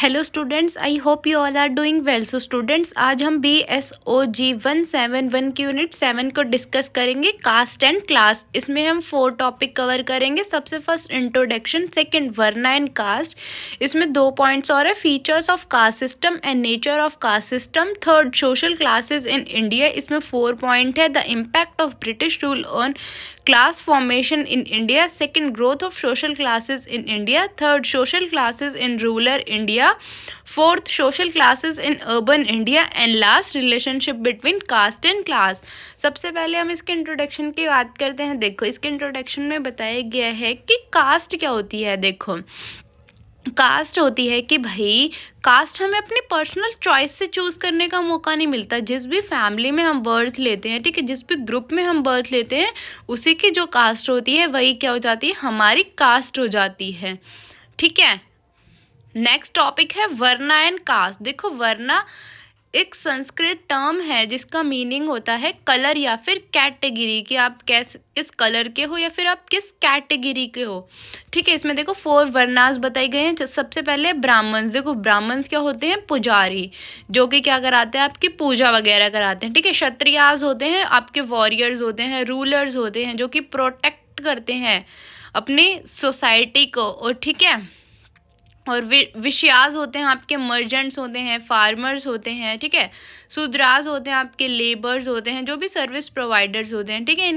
Hello students, I hope you all are doing well. So students, आज हम BSOG 171 की unit 7 को discuss करेंगे, कास्ट एंड क्लास। इसमें हम 4 टॉपिक कवर करेंगे। सबसे first introduction, second varna and caste, इसमें 2 पॉइंट्स और है, features of caste system and nature of caste system. Third social classes in India, इसमें 4 पॉइंट है, the impact of British rule on class formation in India. Second, growth of social classes in India. Third, social classes in rural India. Fourth, social classes in urban India. And last, relationship between caste and class. सबसे पहले हम इसके introduction की बात करते हैं। देखो, इसके इंट्रोडक्शन में बताया गया है कि कास्ट क्या होती है। देखो, कास्ट होती है कि भाई कास्ट हमें अपनी पर्सनल चॉइस से चूज़ करने का मौका नहीं मिलता। जिस भी फैमिली में हम बर्थ लेते हैं, ठीक है, जिस भी ग्रुप में हम बर्थ लेते हैं, उसी की जो कास्ट होती है वही क्या हो जाती है, हमारी कास्ट हो जाती है। ठीक है, नेक्स्ट टॉपिक है वर्ना एंड कास्ट। देखो, वर्ना एक संस्कृत टर्म है जिसका मीनिंग होता है कलर या फिर कैटेगरी, कि आप किस कलर के हो या फिर आप किस कैटेगरी के हो। ठीक है, इसमें देखो 4 वर्णास बताए गए हैं। सबसे पहले ब्राह्मण्स। देखो, ब्राह्मण्स क्या होते हैं, पुजारी, जो कि क्या कराते हैं, आपकी पूजा वगैरह कराते हैं। ठीक है, क्षत्रियास होते हैं आपके वॉरियर्स होते हैं, रूलर्स होते हैं जो कि प्रोटेक्ट करते हैं अपनी सोसाइटी को। और ठीक है, और विश्यास होते हैं आपके मर्जेंट्स होते हैं, फार्मर्स होते हैं। ठीक है, शूद्रास होते हैं आपके लेबर्स होते हैं, जो भी सर्विस प्रोवाइडर्स होते हैं। ठीक है,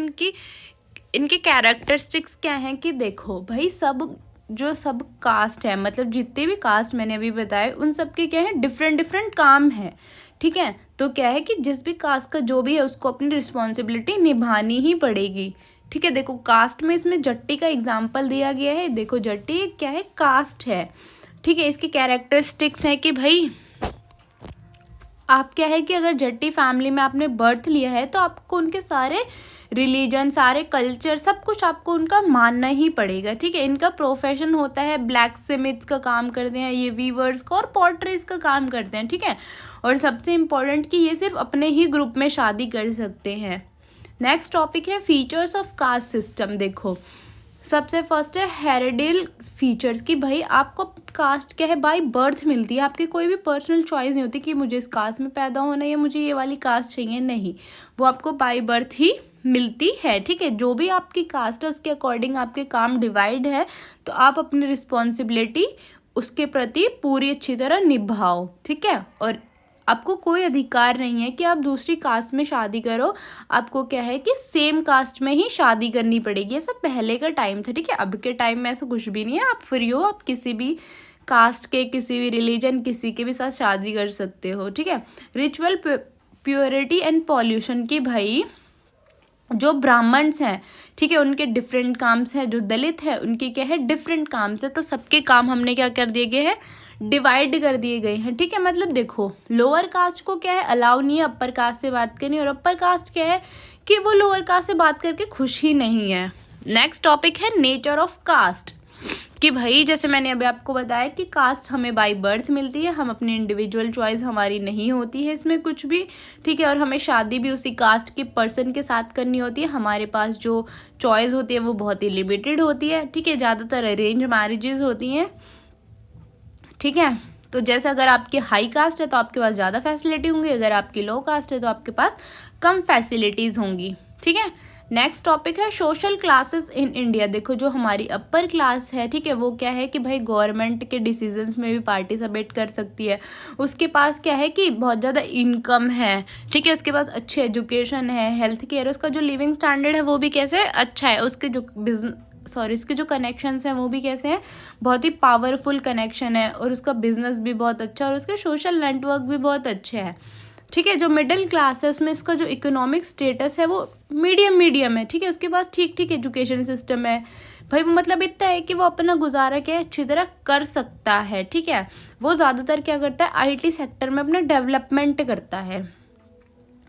इनकी कैरेक्टरिस्टिक्स क्या हैं कि देखो भाई, सब कास्ट है, मतलब जितने भी कास्ट मैंने अभी बताए, उन सब के क्या है, डिफरेंट डिफरेंट काम है। ठीक है, तो क्या है कि जिस भी कास्ट का जो भी है उसको अपनी रिस्पॉन्सिबिलिटी निभानी ही पड़ेगी। ठीक है, देखो कास्ट में इसमें जट्टी का एग्जाम्पल दिया गया है। देखो, जट्टी क्या है, कास्ट है। ठीक है, इसकी कैरेक्टरिस्टिक्स है कि भाई आप क्या है कि अगर जट्टी फैमिली में आपने बर्थ लिया है तो आपको उनके सारे रिलीजन, सारे कल्चर, सब कुछ आपको उनका मानना ही पड़ेगा। ठीक है, इनका प्रोफेशन होता है ब्लैक स्मिथ का काम करते हैं ये, वीवर्स का और पॉटरीज का काम करते हैं। ठीक है, और सबसे इम्पोर्टेंट कि ये सिर्फ अपने ही ग्रुप में शादी कर सकते हैं। नेक्स्ट टॉपिक है फीचर्स ऑफ कास्ट सिस्टम। देखो, सबसे फर्स्ट है हेरिडियल फीचर्स, कि भाई आपको कास्ट क्या है, बाय बर्थ मिलती है। आपकी कोई भी पर्सनल चॉइस नहीं होती कि मुझे इस कास्ट में पैदा होना है या मुझे ये वाली कास्ट चाहिए, नहीं, वो आपको बाय बर्थ ही मिलती है। ठीक है, जो भी आपकी कास्ट है उसके अकॉर्डिंग आपके काम डिवाइड है, तो आप अपनी रिस्पॉन्सिबिलिटी उसके प्रति पूरी अच्छी तरह निभाओ। ठीक है, और आपको कोई अधिकार नहीं है कि आप दूसरी कास्ट में शादी करो। आपको क्या है कि सेम कास्ट में ही शादी करनी पड़ेगी। ऐसा पहले का टाइम था। ठीक है, अब के टाइम में ऐसा कुछ भी नहीं है, आप फ्री हो, आप किसी भी कास्ट के, किसी भी रिलीजन, किसी के भी साथ शादी कर सकते हो। ठीक है, रिचुअल प्योरिटी एंड पॉल्यूशन, की भाई जो ब्राह्मण्स हैं, ठीक है, उनके डिफरेंट काम्स हैं, जो दलित है उनके क्या है, डिफरेंट काम्स है। तो सबके काम हमने क्या कर दिए गए हैं, डिवाइड कर दिए गए हैं। ठीक है, मतलब देखो, लोअर कास्ट को क्या है, अलाउ नहीं है अपर कास्ट से बात करनी, और अपर कास्ट क्या है कि वो लोअर कास्ट से बात करके खुश ही नहीं है। नेक्स्ट टॉपिक है नेचर ऑफ कास्ट, कि भाई जैसे मैंने अभी आपको बताया कि कास्ट हमें बाय बर्थ मिलती है, हम अपनी इंडिविजुअल चॉइस हमारी नहीं होती है इसमें कुछ भी। ठीक है, और हमें शादी भी उसी कास्ट के पर्सन के साथ करनी होती है। हमारे पास जो चॉइस होती है वो बहुत ही लिमिटेड होती है। ठीक है, ज़्यादातर अरेंज मैरिजेस होती हैं। ठीक है, तो जैसे अगर आपकी हाई कास्ट है तो आपके पास ज़्यादा फैसिलिटी होंगी, अगर आपकी लो कास्ट है तो आपके पास कम फैसिलिटीज़ होंगी। ठीक है, नेक्स्ट टॉपिक है सोशल क्लासेस इन इंडिया। देखो, जो हमारी अपर क्लास है, ठीक है, वो क्या है कि भाई गवर्नमेंट के डिसीजंस में भी पार्टिसिपेट कर सकती है। उसके पास क्या है कि बहुत ज़्यादा इनकम है। ठीक है, उसके पास अच्छी एजुकेशन है, हेल्थ केयर, उसका जो लिविंग स्टैंडर्ड है वो भी कैसे अच्छा है, उसके जो उसके जो कनेक्शंस हैं वो भी कैसे हैं, बहुत ही पावरफुल कनेक्शन है, और उसका बिजनेस भी बहुत अच्छा है, और उसके सोशल नेटवर्क भी बहुत अच्छे हैं। ठीक है, जो मिडिल क्लास है उसमें इसका जो इकोनॉमिक स्टेटस है वो मीडियम है। ठीक है, उसके पास ठीक ठीक एजुकेशन सिस्टम है भाई, वो मतलब इतना है कि वो अपना गुजारा क्या है, अच्छी तरह कर सकता है। ठीक है, वो ज़्यादातर क्या करता है, IT सेक्टर में अपना डेवलपमेंट करता है।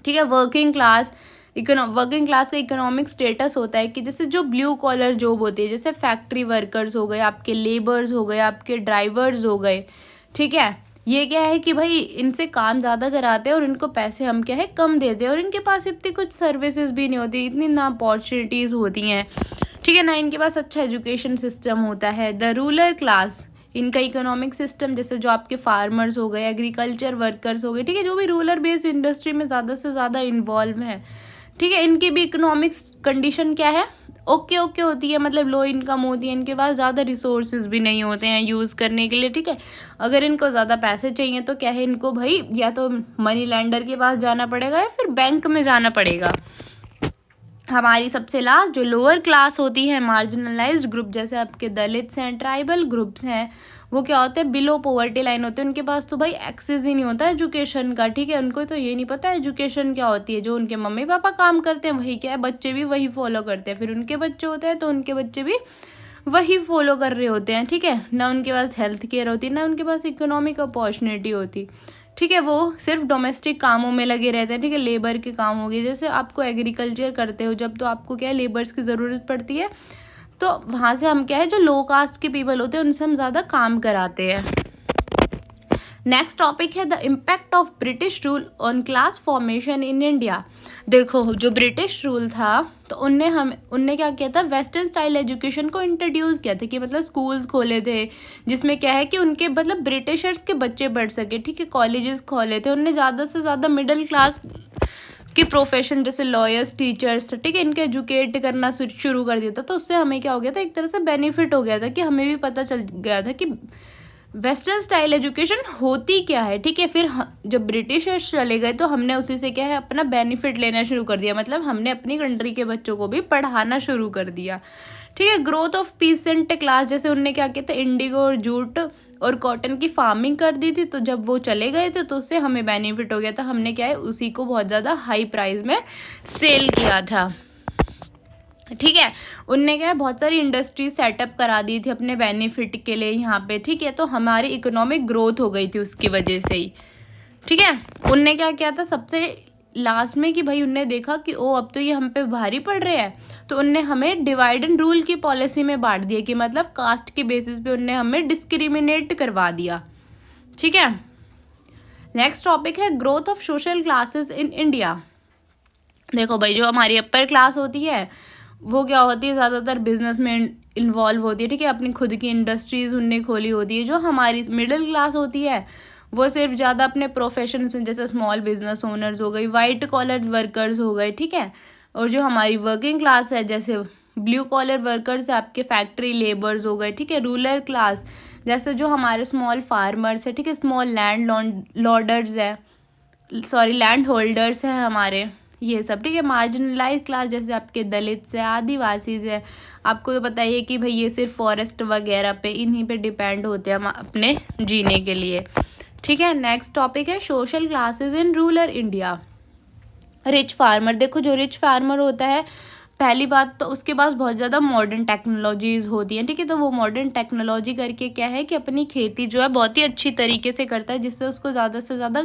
ठीक है, वर्किंग क्लास का इकोनॉमिक स्टेटस होता है कि जैसे जो ब्लू कॉलर जॉब होती है, जैसे फैक्ट्री वर्कर्स हो गए, आपके लेबर्स हो गए, आपके ड्राइवर्स हो गए। ठीक है, ये क्या है कि भाई इनसे काम ज़्यादा कराते हैं और इनको पैसे हम क्या है कम देते हैं, और इनके पास इतनी कुछ सर्विसेज भी नहीं होती, इतनी ना अपॉर्चुनिटीज़ होती हैं। ठीक है ना, इनके पास अच्छा एजुकेशन सिस्टम होता है। द रूरल क्लास, इनका इकोनॉमिक सिस्टम, जैसे जो आपके फार्मर्स हो गए, एग्रीकल्चर वर्कर्स हो गए, ठीक है, जो भी रूरल बेस्ड इंडस्ट्री में ज़्यादा से ज़्यादा इन्वॉल्व है, ठीक है, इनकी भी इकोनॉमिक्स कंडीशन क्या है, ओके ओके होती है, मतलब लो इनकम होती है, इनके पास ज़्यादा रिसोर्सेज भी नहीं होते हैं यूज़ करने के लिए, ठीक है। अगर इनको ज़्यादा पैसे चाहिए तो क्या है, इनको भाई या तो मनी लैंडर के पास जाना पड़ेगा या फिर बैंक में जाना पड़ेगा। हमारी सबसे लास्ट जो लोअर क्लास होती है, मार्जिनलाइज्ड ग्रुप, जैसे आपके दलित्स हैं, ट्राइबल ग्रुप्स हैं, वो क्या होते हैं, बिलो पॉवर्टी लाइन होते हैं, उनके पास तो भाई एक्सेस ही नहीं होता एजुकेशन का, ठीक है, उनको तो ये नहीं पता एजुकेशन क्या होती है। जो उनके मम्मी पापा काम करते हैं वही क्या है, बच्चे भी वही फॉलो करते हैं, फिर उनके बच्चे होते हैं तो उनके बच्चे भी वही फॉलो कर रहे होते हैं, ठीक है। ना उनके पास हेल्थ केयर होती, ना उनके पास इकोनॉमिक अपॉर्चुनिटी होती, ठीक है, वो सिर्फ डोमेस्टिक कामों में लगे रहते हैं, ठीक है, लेबर के काम हो गए, जैसे आपको एग्रीकल्चर करते हो जब, तो आपको क्या है, लेबर्स की ज़रूरत पड़ती है, तो वहाँ से हम क्या है, जो लो कास्ट के पीपल होते हैं उनसे हम ज़्यादा काम कराते हैं। नेक्स्ट टॉपिक है the impact of British rule on class formation in India. देखो, जो ब्रिटिश रूल था तो उनने क्या किया था, वेस्टर्न स्टाइल एजुकेशन को इंट्रोड्यूस किया था, कि मतलब स्कूल्स खोले थे जिसमें क्या है कि उनके मतलब ब्रिटिशर्स के बच्चे पढ़ सके, ठीक है, कॉलेजेस खोले थे, उनने ज़्यादा से ज़्यादा मिडिल क्लास कि प्रोफेशन जैसे लॉयर्स, टीचर्स, ठीक है, इनके एजुकेट करना शुरू कर दिया था। तो उससे हमें क्या हो गया था, एक तरह से बेनिफिट हो गया था कि हमें भी पता चल गया था कि वेस्टर्न स्टाइल एजुकेशन होती क्या है, ठीक है। फिर जब ब्रिटिशर्स चले गए तो हमने उसी से क्या है, अपना बेनिफिट लेना शुरू कर दिया, मतलब हमने अपनी कंट्री के बच्चों को भी पढ़ाना शुरू कर दिया, ठीक है। ग्रोथ ऑफ पीसेंट क्लास, जैसे उनने क्या किया था, इंडिगो और जूट और कॉटन की फार्मिंग कर दी थी, तो जब वो चले गए थे तो उससे हमें बेनिफिट हो गया था, हमने क्या है उसी को बहुत ज़्यादा हाई प्राइस में सेल किया था, ठीक है। उनने क्या है बहुत सारी इंडस्ट्री सेटअप करा दी थी अपने बेनिफिट के लिए यहाँ पे, ठीक है, तो हमारी इकोनॉमिक ग्रोथ हो गई थी उसकी वजह से ही, ठीक है। उनने क्या किया था सबसे लास्ट में कि भाई उनने देखा कि ओ अब तो ये हम पे भारी पड़ रहे हैं, तो उनने हमें डिवाइड एंड रूल की पॉलिसी में बांट दिया, कि मतलब कास्ट के बेसिस पे उनने हमें डिस्क्रिमिनेट करवा दिया, ठीक है। नेक्स्ट टॉपिक है growth of social classes in India. देखो भाई, जो हमारी अपर क्लास होती है वो क्या होती है, ज़्यादातर बिजनेस में इन्वॉल्व होती है, ठीक है, अपनी खुद की इंडस्ट्रीज उनने खोली होती है। जो हमारी मिडिल क्लास होती है वो सिर्फ ज़्यादा अपने प्रोफेशन में, जैसे स्मॉल बिजनेस ओनर्स हो गई, वाइट कॉलर वर्कर्स हो गए, ठीक है। और जो हमारी वर्किंग क्लास है, जैसे ब्लू कॉलर वर्कर्स है, आपके फैक्ट्री लेबर्स हो गए, ठीक है। रूरल क्लास जैसे जो हमारे स्मॉल फार्मर्स है, ठीक है, स्मॉल लैंड लॉर्डर्स है, सॉरी लैंड होल्डर्स हैं हमारे, ये सब, ठीक है। मार्जिनलाइज क्लास जैसे आपके दलित है, आदिवासी है, आपको तो पता ही है कि भाई ये सिर्फ फॉरेस्ट वगैरह पे इन्हीं पे डिपेंड होते हैं अपने जीने के लिए, ठीक है। नेक्स्ट टॉपिक है social classes in rural India. Rich farmer, देखो जो रिच फार्मर होता है, पहली बात तो उसके पास बहुत ज़्यादा मॉडर्न टेक्नोलॉजीज़ होती हैं, ठीक है, तो वो मॉडर्न टेक्नोलॉजी करके क्या है कि अपनी खेती जो है बहुत ही अच्छी तरीके से करता है, जिससे उसको ज़्यादा से ज़्यादा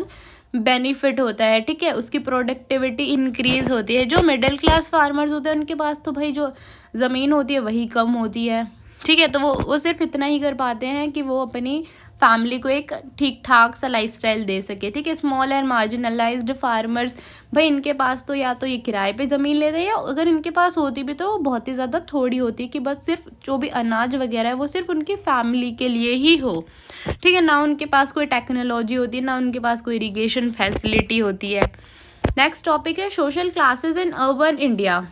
बेनिफिट होता है, ठीक है, उसकी प्रोडक्टिविटी इंक्रीज होती है। जो मिडिल क्लास फार्मर्स होते हैं उनके पास तो भाई जो ज़मीन होती है वही कम होती है, ठीक है, तो वो सिर्फ इतना ही कर पाते हैं कि वो अपनी फैमिली को एक ठीक ठाक सा लाइफस्टाइल दे सके, ठीक है। स्मॉल एंड मार्जिनलाइज्ड फार्मर्स, भाई इनके पास तो या तो ये किराए पे ज़मीन लेते हैं, या अगर इनके पास होती भी तो वो बहुत ही ज़्यादा थोड़ी होती है, कि बस सिर्फ जो भी अनाज वगैरह है वो सिर्फ उनकी फैमिली के लिए ही हो, ठीक है, ना उनके पास कोई टेक्नोलॉजी होती है, ना उनके पास कोई इरिगेशन फैसिलिटी होती है। नेक्स्ट टॉपिक है social classes in urban India.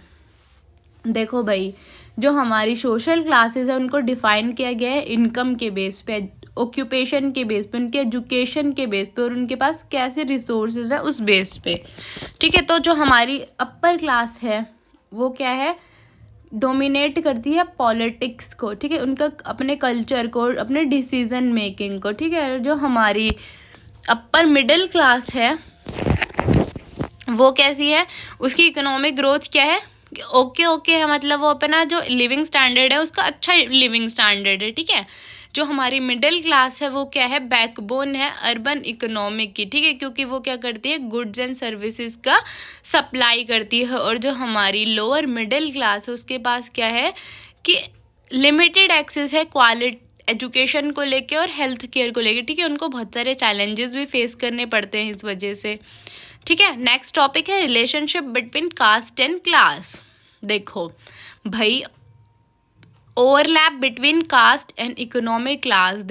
देखो भाई, जो हमारी सोशल क्लासेस है उनको डिफाइन किया गया है इनकम के बेस पे, ऑक्यूपेशन के बेस पे, उनके एजुकेशन के बेस पे, और उनके पास कैसे रिसोर्सेज है उस बेस पे, ठीक है। तो जो हमारी अपर क्लास है वो क्या है, डोमिनेट करती है पॉलिटिक्स को, ठीक है, उनका अपने कल्चर को, अपने डिसीजन मेकिंग को, ठीक है। जो हमारी अपर मिडिल क्लास है वो कैसी है, उसकी इकोनॉमिक ग्रोथ क्या है, ओके है, मतलब वो अपना जो लिविंग स्टैंडर्ड है उसका अच्छा लिविंग स्टैंडर्ड है, ठीक है। जो हमारी मिडिल क्लास है वो क्या है, बैकबोन है अर्बन इकोनॉमिक की, ठीक है, क्योंकि वो क्या करती है, गुड्स एंड सर्विसेज का सप्लाई करती है। और जो हमारी लोअर मिडिल क्लास है उसके पास क्या है कि लिमिटेड एक्सेस है क्वालिटी एजुकेशन को लेके और हेल्थ केयर को लेके, ठीक है, उनको बहुत सारे चैलेंजेस भी फेस करने पड़ते हैं इस वजह से, ठीक है। नेक्स्ट टॉपिक है relationship between caste and class. देखो भाई, overlap between caste and economic class.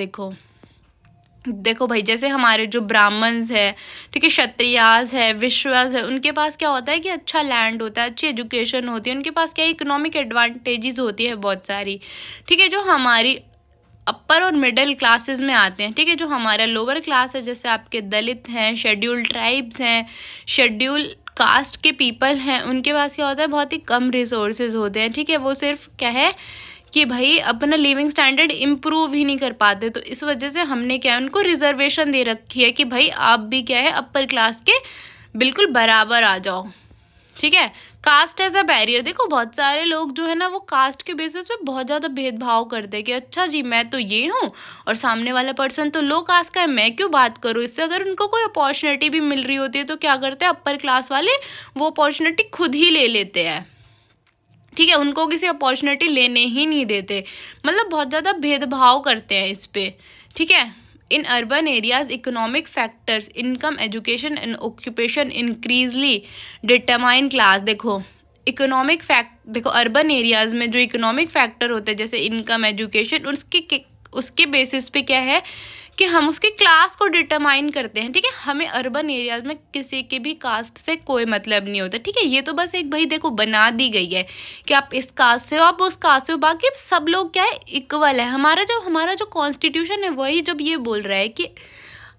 देखो भाई, जैसे हमारे जो ब्राह्मण्स है, ठीक है, क्षत्रियास है, विश्वास है, उनके पास क्या होता है कि अच्छा लैंड होता है, अच्छी एजुकेशन होती है, उनके पास क्या इकोनॉमिक एडवांटेजेस होती है बहुत सारी, ठीक है। जो हमारी अपर और मिडिल क्लासेस में आते हैं, ठीक है, जो हमारा लोअर क्लास है, जैसे आपके दलित हैं, शेड्यूल्ड ट्राइब्स हैं, शेड्यूल कास्ट के पीपल हैं, उनके पास क्या होता है, बहुत ही कम रिसोर्सेज होते हैं, ठीक है। वो सिर्फ क्या है कि भाई अपना लिविंग स्टैंडर्ड इम्प्रूव ही नहीं कर पाते, तो इस वजह से हमने क्या है, उनको रिजर्वेशन दे रखी है कि भाई आप भी क्या है, अपर क्लास के बिल्कुल बराबर आ जाओ, ठीक है। कास्ट एज अ बैरियर, देखो बहुत सारे लोग जो है ना, वो कास्ट के बेसिस पे बहुत ज़्यादा भेदभाव करते हैं कि अच्छा जी मैं तो ये हूँ और सामने वाला पर्सन तो लो कास्ट का है, मैं क्यों बात करूँ इससे। अगर उनको कोई अपॉर्चुनिटी भी मिल रही होती है तो क्या करते हैं, अपर क्लास वाले वो अपॉर्चुनिटी खुद ही ले लेते हैं, ठीक है, उनको किसी अपॉर्चुनिटी लेने ही नहीं देते, मतलब बहुत ज़्यादा भेदभाव करते हैं इस पे, ठीक है। In urban areas economic factors, income, education and occupation increasingly determine class. देखो इकोनॉमिक देखो अर्बन एरियाज में जो इकोनॉमिक फैक्टर होते हैं, जैसे इनकम, एजुकेशन, उसके बेसिस पे क्या है कि हम उसके क्लास को डिटरमाइन करते हैं, ठीक है। हमें अर्बन एरियाज में किसी के भी कास्ट से कोई मतलब नहीं होता, ठीक है। ये तो बस एक भाई देखो बना दी गई है कि आप इस कास्ट से हो, आप उस कास्ट से हो, बाकी सब लोग क्या है, इक्वल है। हमारा जो कॉन्स्टिट्यूशन है वही जब ये बोल रहा है कि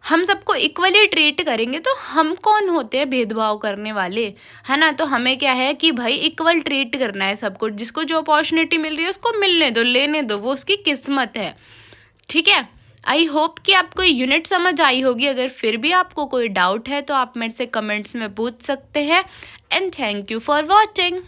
हम सबको इक्वली ट्रीट करेंगे, तो हम कौन होते हैं भेदभाव करने वाले, है ना। तो हमें क्या है कि भाई इक्वल ट्रीट करना है सबको, जिसको जो अपॉर्चुनिटी मिल रही है उसको मिलने दो, लेने दो, वो उसकी किस्मत है, ठीक है। आई होप कि आपको यूनिट समझ आई होगी। अगर फिर भी आपको कोई डाउट है तो आप मेरे से कमेंट्स में पूछ सकते हैं। And thank you for watching.